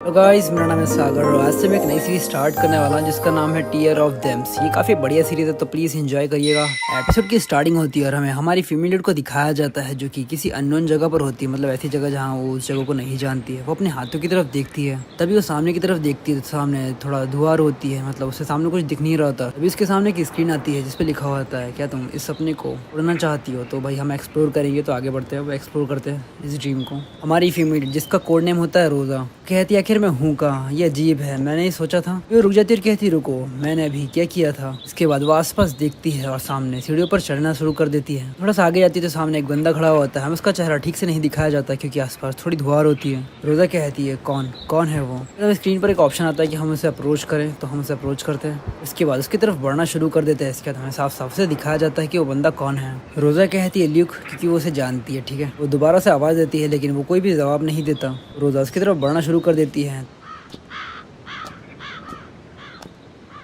तो गाइस मेरा नाम है सागर और आज से मैं एक नई सीरीज स्टार्ट करने वाला हूँ जिसका नाम है टीयर ऑफ देम्स। ये काफ़ी बढ़िया सीरीज है तो प्लीज़ एंजॉय करिएगा। एपिसोड की स्टार्टिंग होती है और हमें हमारी फीमेल लीड को दिखाया जाता है जो कि किसी अननोन जगह पर होती है, मतलब ऐसी जगह जहाँ वो उस जगह को नहीं जानती है। वो अपने हाथों की तरफ देखती है, तभी वो सामने की तरफ देखती है तो सामने थोड़ा धुआर होती है, मतलब उससे सामने कुछ दिख नहीं रहा होता। तभी उसके सामने एक स्क्रीन आती है जिसपे लिखा हुआ होता है क्या तुम इस सपने को उड़ना चाहती हो। तो भाई हम एक्सप्लोर करेंगे, तो आगे बढ़ते हैं, वो एक्सप्लोर करते हैं इस ड्रीम को। हमारी फीमेल जिसका कोड नेम होता है रोजा कहती है आखिर मैं हूँ कहाँ, ये अजीब है, मैंने ही सोचा था। वो रुक जाती और कहती रुको मैंने अभी क्या किया था। इसके बाद वो आसपास देखती है और सामने सीढ़ियों पर चढ़ना शुरू कर देती है। थोड़ा सा आगे जाती है तो सामने एक बंदा खड़ा हुआ होता है। हमें उसका चेहरा ठीक से नहीं दिखाया जाता क्योंकि आसपास थोड़ी धुआर होती है। रोजा कहती है कौन कौन है वो। तब स्क्रीन पर एक ऑप्शन आता है कि हम उसे अप्रोच करें, तो हम उसे अप्रोच करते हैं। इसके बाद उसकी तरफ बढ़ना शुरू कर देते हैं। इसके बाद हमें साफ साफ से दिखाया जाता है कि वो बंदा कौन है। रोजा कहती है ल्यूक, क्योंकि वो उसे जानती है। ठीक है, वो दोबारा से आवाज़ देती है लेकिन वो कोई भी जवाब नहीं देता। रोजा उसकी तरफ बढ़ना शुरू कर देती है।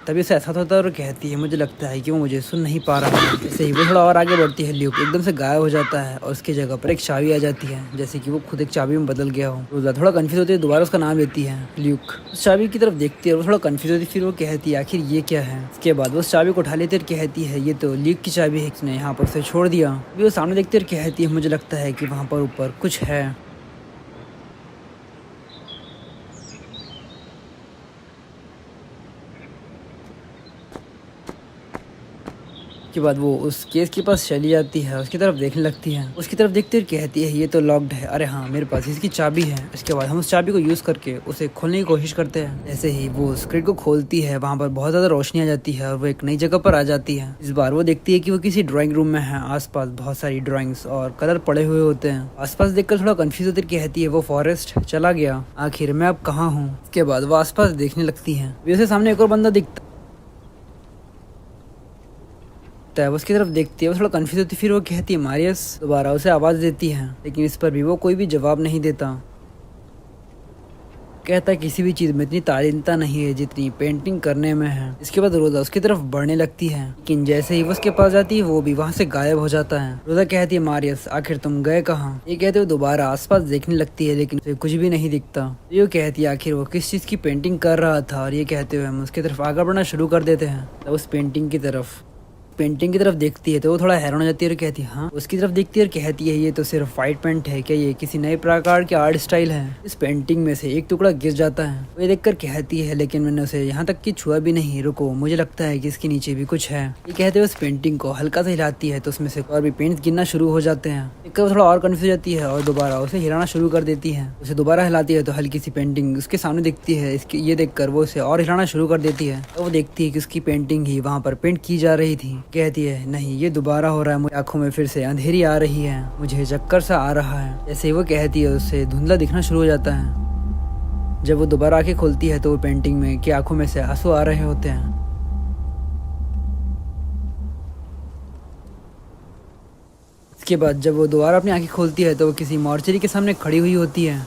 तभी उसे एहसास होता है और कहती है मुझे लगता है कि वो मुझे सुन नहीं पा रहा है। जैसे ही वो थोड़ा और आगे बढ़ती है ल्यूक एकदम से गायब हो जाता है और उसकी जगह पर एक चाबी आ जाती है, जैसे कि वो खुद एक चाबी में बदल गया हो। रोजा थोड़ा कंफ्यूज होती है, दोबारा उसका नाम लेती है ल्यूक। उस चाबी की तरफ देखती है और वो थोड़ा कंफ्यूज होती है, फिर वो कहती है आखिर ये क्या है। उसके बाद वो उस चाबी को उठा लेती है और कहती है ये तो ल्यूक की चाबी है, उसने यहाँ पर उसे छोड़ दिया। अभी वो सामने देखती है और कहती है मुझे लगता है कि वहाँ पर ऊपर कुछ है। के बाद वो उस केस के पास चली जाती है, उसकी तरफ देखने लगती है। उसकी तरफ देखते हुए कहती है ये तो लॉक्ड है, अरे हाँ मेरे पास इसकी चाबी है। इसके बाद हम उस चाबी को यूज़ करके उसे खोलने की कोशिश करते हैं। जैसे ही वो उस क्रेट को खोलती है वहाँ पर बहुत ज़्यादा रोशनी आ जाती है और वो एक नई जगह पर आ जाती है। इस बार वो देखती है कि वो किसी ड्राइंग रूम में है। आसपास बहुत सारी ड्राइंग्स और कलर पड़े हुए होते हैं। आसपास देखकर थोड़ा कंफ्यूज होती कहती है वो फॉरेस्ट चला गया, आखिर मैं अब कहाँ हूँ। इसके बाद वो आसपास देखने लगती है, वैसे सामने एक और बंदा दिखता है। वो उसकी तरफ देखती है, वो थोड़ा कंफ्यूज होती है, फिर वो कहती है मारियस। दोबारा उसे आवाज़ देती है लेकिन इस पर भी वो कोई भी जवाब नहीं देता। कहता है किसी भी चीज़ में इतनी तालीनता नहीं है जितनी पेंटिंग करने में है। इसके बाद रोजा उसकी तरफ बढ़ने लगती है लेकिन जैसे ही वो उसके पास जाती है वो भी वहाँ से गायब हो जाता है। रोजा कहती है मारियस आखिर तुम गए कहाँ। ये कहते हुए दोबारा आसपास देखने लगती है लेकिन उसे कुछ भी नहीं दिखता। ये कहती है आखिर वो किस चीज़ की पेंटिंग कर रहा था, और ये कहते हुए हम उसकी तरफ आगे बढ़ना शुरू कर देते हैं। तो उस पेंटिंग की तरफ देखती है तो वो थोड़ा हैरान हो जाती है और कहती है हाँ। उसकी तरफ देखती है और कहती है ये तो सिर्फ वाइट पेंट है, क्या ये किसी नए प्रकार के आर्ट स्टाइल है। इस पेंटिंग में से एक टुकड़ा गिर जाता है। वो ये देखकर कहती है लेकिन मैंने उसे यहाँ तक कि छुआ भी नहीं, रुको मुझे लगता है कि इसके नीचे भी कुछ है। ये कहते हुए उस पेंटिंग को हल्का सा हिलाती है तो उसमें से और भी पेंट्स गिरना शुरू हो जाते हैं। एक थोड़ा और कंफ्यूज जाती है और दोबारा उसे हिलाना शुरू कर देती है। उसे दोबारा हिलाती है तो हल्की सी पेंटिंग उसके सामने दिखती है। इसकी ये देखकर वो उसे और हिलाना शुरू कर देती है तो वो देखती है कि उसकी पेंटिंग ही वहाँ पर पेंट की जा रही थी। कहती है नहीं ये दोबारा हो रहा है, मुझे आंखों में फिर से अंधेरी आ रही है, मुझे चक्कर सा आ रहा है। जैसे वो कहती है उससे धुंधला दिखना शुरू हो जाता है। जब वो दोबारा आंखें खोलती है तो वो पेंटिंग में की आंखों में से आंसू आ रहे होते हैं। इसके बाद जब वो दोबारा अपनी आंखें खोलती है तो वो किसी मॉर्चरी के सामने खड़ी हुई होती है।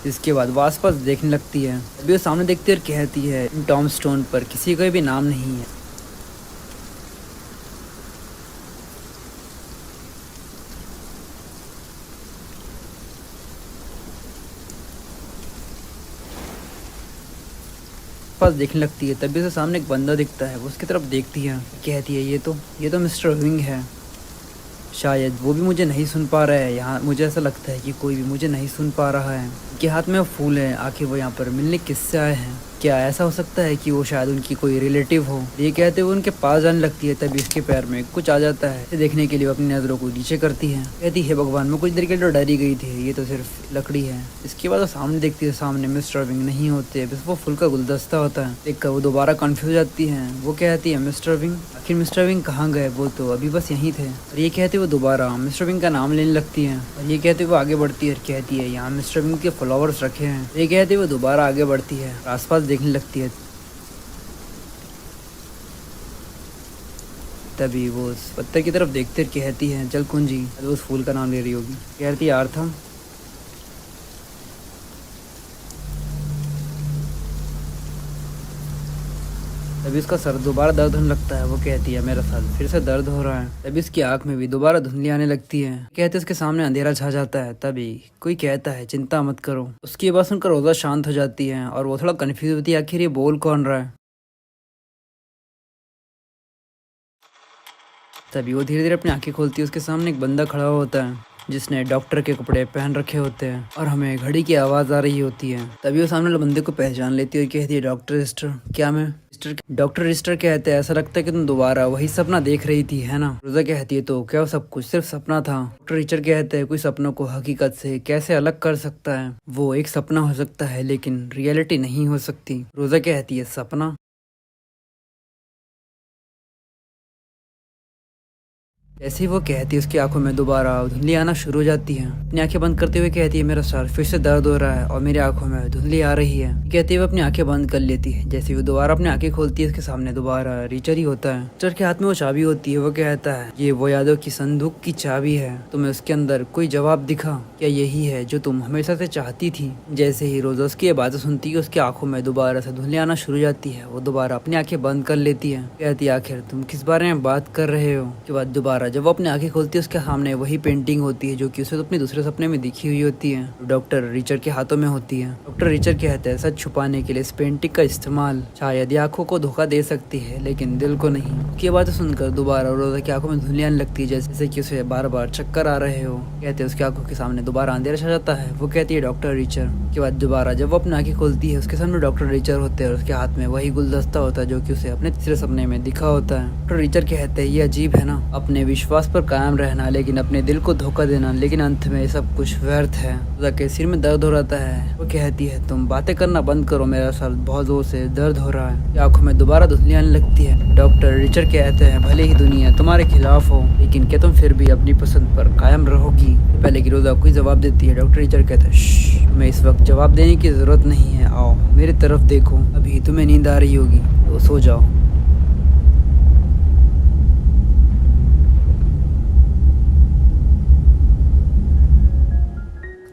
इसके बाद वो आसपास देखने लगती है, अभी वो सामने देखती है और कहती है इन टॉम स्टोन पर किसी का भी नाम नहीं है। पास देखने लगती है तभी उसे सामने एक बंदा दिखता है। वो उसकी तरफ देखती है, कहती है ये तो मिस्टर विंग है। शायद वो भी मुझे नहीं सुन पा रहा है। यहाँ मुझे ऐसा लगता है कि कोई भी मुझे नहीं सुन पा रहा है। उनके हाथ में वो फूल है, आखिर वो यहाँ पर मिलने किससे आए हैं। क्या ऐसा हो सकता है कि वो शायद उनकी कोई रिलेटिव हो। ये कहते हुए उनके पास जाने लगती है तभी उसके पैर में कुछ आ जाता है। इसे देखने के लिए वो अपनी नज़रों को नीचे करती है। कहती है भगवान मैं कुछ देर के लिए डरी गई थी, ये तो सिर्फ लकड़ी है। इसके बाद वो सामने देखती है, सामने मिस्टर विंग नहीं होते, बस वो फूल का गुलदस्ता होता है। देखकर वो दोबारा कंफ्यूज जाती है। वो कहती है मिस्टर विंग, आखिर मिस्टर विंग कहाँ गए, वो तो अभी बस यहीं थे। और ये कहते वो दोबारा मिस्टर विंग का नाम लेने लगती है। और ये कहते वो आगे बढ़ती है और कहती है यहाँ मिस्टर विंग के फ्लावर्स रखे हैं। ये कहते वो दोबारा आगे बढ़ती है, आसपास देखने लगती है। तभी वो उस पत्थर की तरफ देखते कहती है जल कुंजी, वो उस फूल का नाम ले रही होगी। कहती है आर्थम। तभी उसका सर दोबारा दर्द होने लगता है। वो कहती है मेरा सर फिर से दर्द हो रहा है। तभी उसकी आंख में भी दोबारा धुंधली आने लगती है। कहते उसके सामने अंधेरा छा जाता है। तभी कोई कहता है चिंता मत करो। उसकी बात सुनकर रोजा शांत हो जाती है और वो थोड़ा कंफ्यूज होती है आखिर ये बोल कौन रहा है। तभी वो धीरे धीरे अपनी आंखें खोलती है। उसके सामने एक बंदा खड़ा हुआ होता है जिसने डॉक्टर के कपड़े पहन रखे होते हैं और हमें घड़ी की आवाज आ रही होती है। तभी वो सामने वाले बंदे को पहचान लेती है और कहती है डॉक्टर रजिस्टर। क्या मैं डॉक्टर रजिस्टर कहते हैं ऐसा लगता है कि तुम दोबारा वही सपना देख रही थी है ना। रोजा कहती है तो क्या वो सब कुछ सिर्फ सपना था। डॉक्टर रजिस्टर कहते हैं कोई सपनों को हकीकत से कैसे अलग कर सकता है। वो एक सपना हो सकता है लेकिन रियलिटी नहीं हो सकती। रोजा कहती है सपना। जैसे ही वो कहती है उसकी आंखों में दोबारा धुंधली आना शुरू हो जाती है। अपनी आंखें बंद करते हुए कहती है मेरा सर फिर से दर्द हो रहा है और मेरी आंखों में धुंधली आ रही है। कहते हुए अपनी आंखें बंद कर लेती है। जैसे ही वो दोबारा अपनी आंखें खोलती है उसके सामने दोबारा रीचर ही होता है। रीचर के हाथ में वो चाबी होती है। वो कहता है ये वो यादों की संदूक की चाबी है, तुम्हें उसके अंदर कोई जवाब दिखा? क्या यही है जो तुम हमेशा से चाहती थी? जैसे ही रोजा उसकी ये बातें सुनती है उसकी आंखों में दोबारा से धुंधली आना शुरू हो जाती है। वो दोबारा अपनी आंखें बंद कर लेती है। कहती है आखिर तुम किस बारे में बात कर रहे हो? के बाद दोबारा जब वो अपनी आंखें खोलती है उसके सामने वही पेंटिंग होती है जो कि उसे तो अपने दूसरे सपने में दिखी हुई होती है। डॉक्टर रिचर के हाथों में होती है। डॉक्टर रिचर कहते हैं सच छुपाने के लिए इस पेंटिंग का इस्तेमाल शायद आंखों को धोखा दे सकती है लेकिन दिल को नहीं। उसकी बातें सुनकर दोबारा रोजा की आंखों में धुंधली आने लगती है जैसे कि उसे बार बार चक्कर आ रहे हो। कहते हैं उसकी आंखों के सामने दोबारा अंधेरा छा जाता है। वो कहती है डॉक्टर रिचर। के बाद दोबारा जब वो अपनी आंखें खोलती है उसके सामने डॉक्टर रिचर होते हैं और उसके हाथ में वही गुलदस्ता होता है जो कि उसे अपने तीसरे सपने में दिखा होता है। डॉक्टर रिचर कहते हैं ये अजीब है ना, अपने विश्वास पर कायम रहना लेकिन अपने दिल को धोखा देना, लेकिन अंत में सब कुछ व्यर्थ है। रोजा के सिर में दर्द हो रहा है। वो कहती है तुम बातें करना बंद करो, मेरा सर बहुत जोर से दर्द हो रहा है। आंखों में दोबारा धुंधली आने लगती है। डॉक्टर रिचर कहते हैं भले ही दुनिया तुम्हारे खिलाफ हो लेकिन क्या तुम फिर भी अपनी पसंद पर कायम रहोगी? पहले की रोजा कोई जवाब देती है। डॉक्टर रिचर कहते हैं तुम्हें इस वक्त जवाब देने की जरूरत नहीं है, आओ मेरी तरफ देखो, अभी तुम्हें नींद आ रही होगी तो सो जाओ।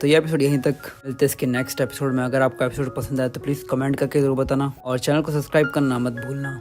तो ये एपिसोड यहीं तक। मिलते हैं इसके नेक्स्ट एपिसोड में। अगर आपका एपिसोड पसंद आया तो प्लीज़ कमेंट करके जरूर बताना और चैनल को सब्सक्राइब करना मत भूलना।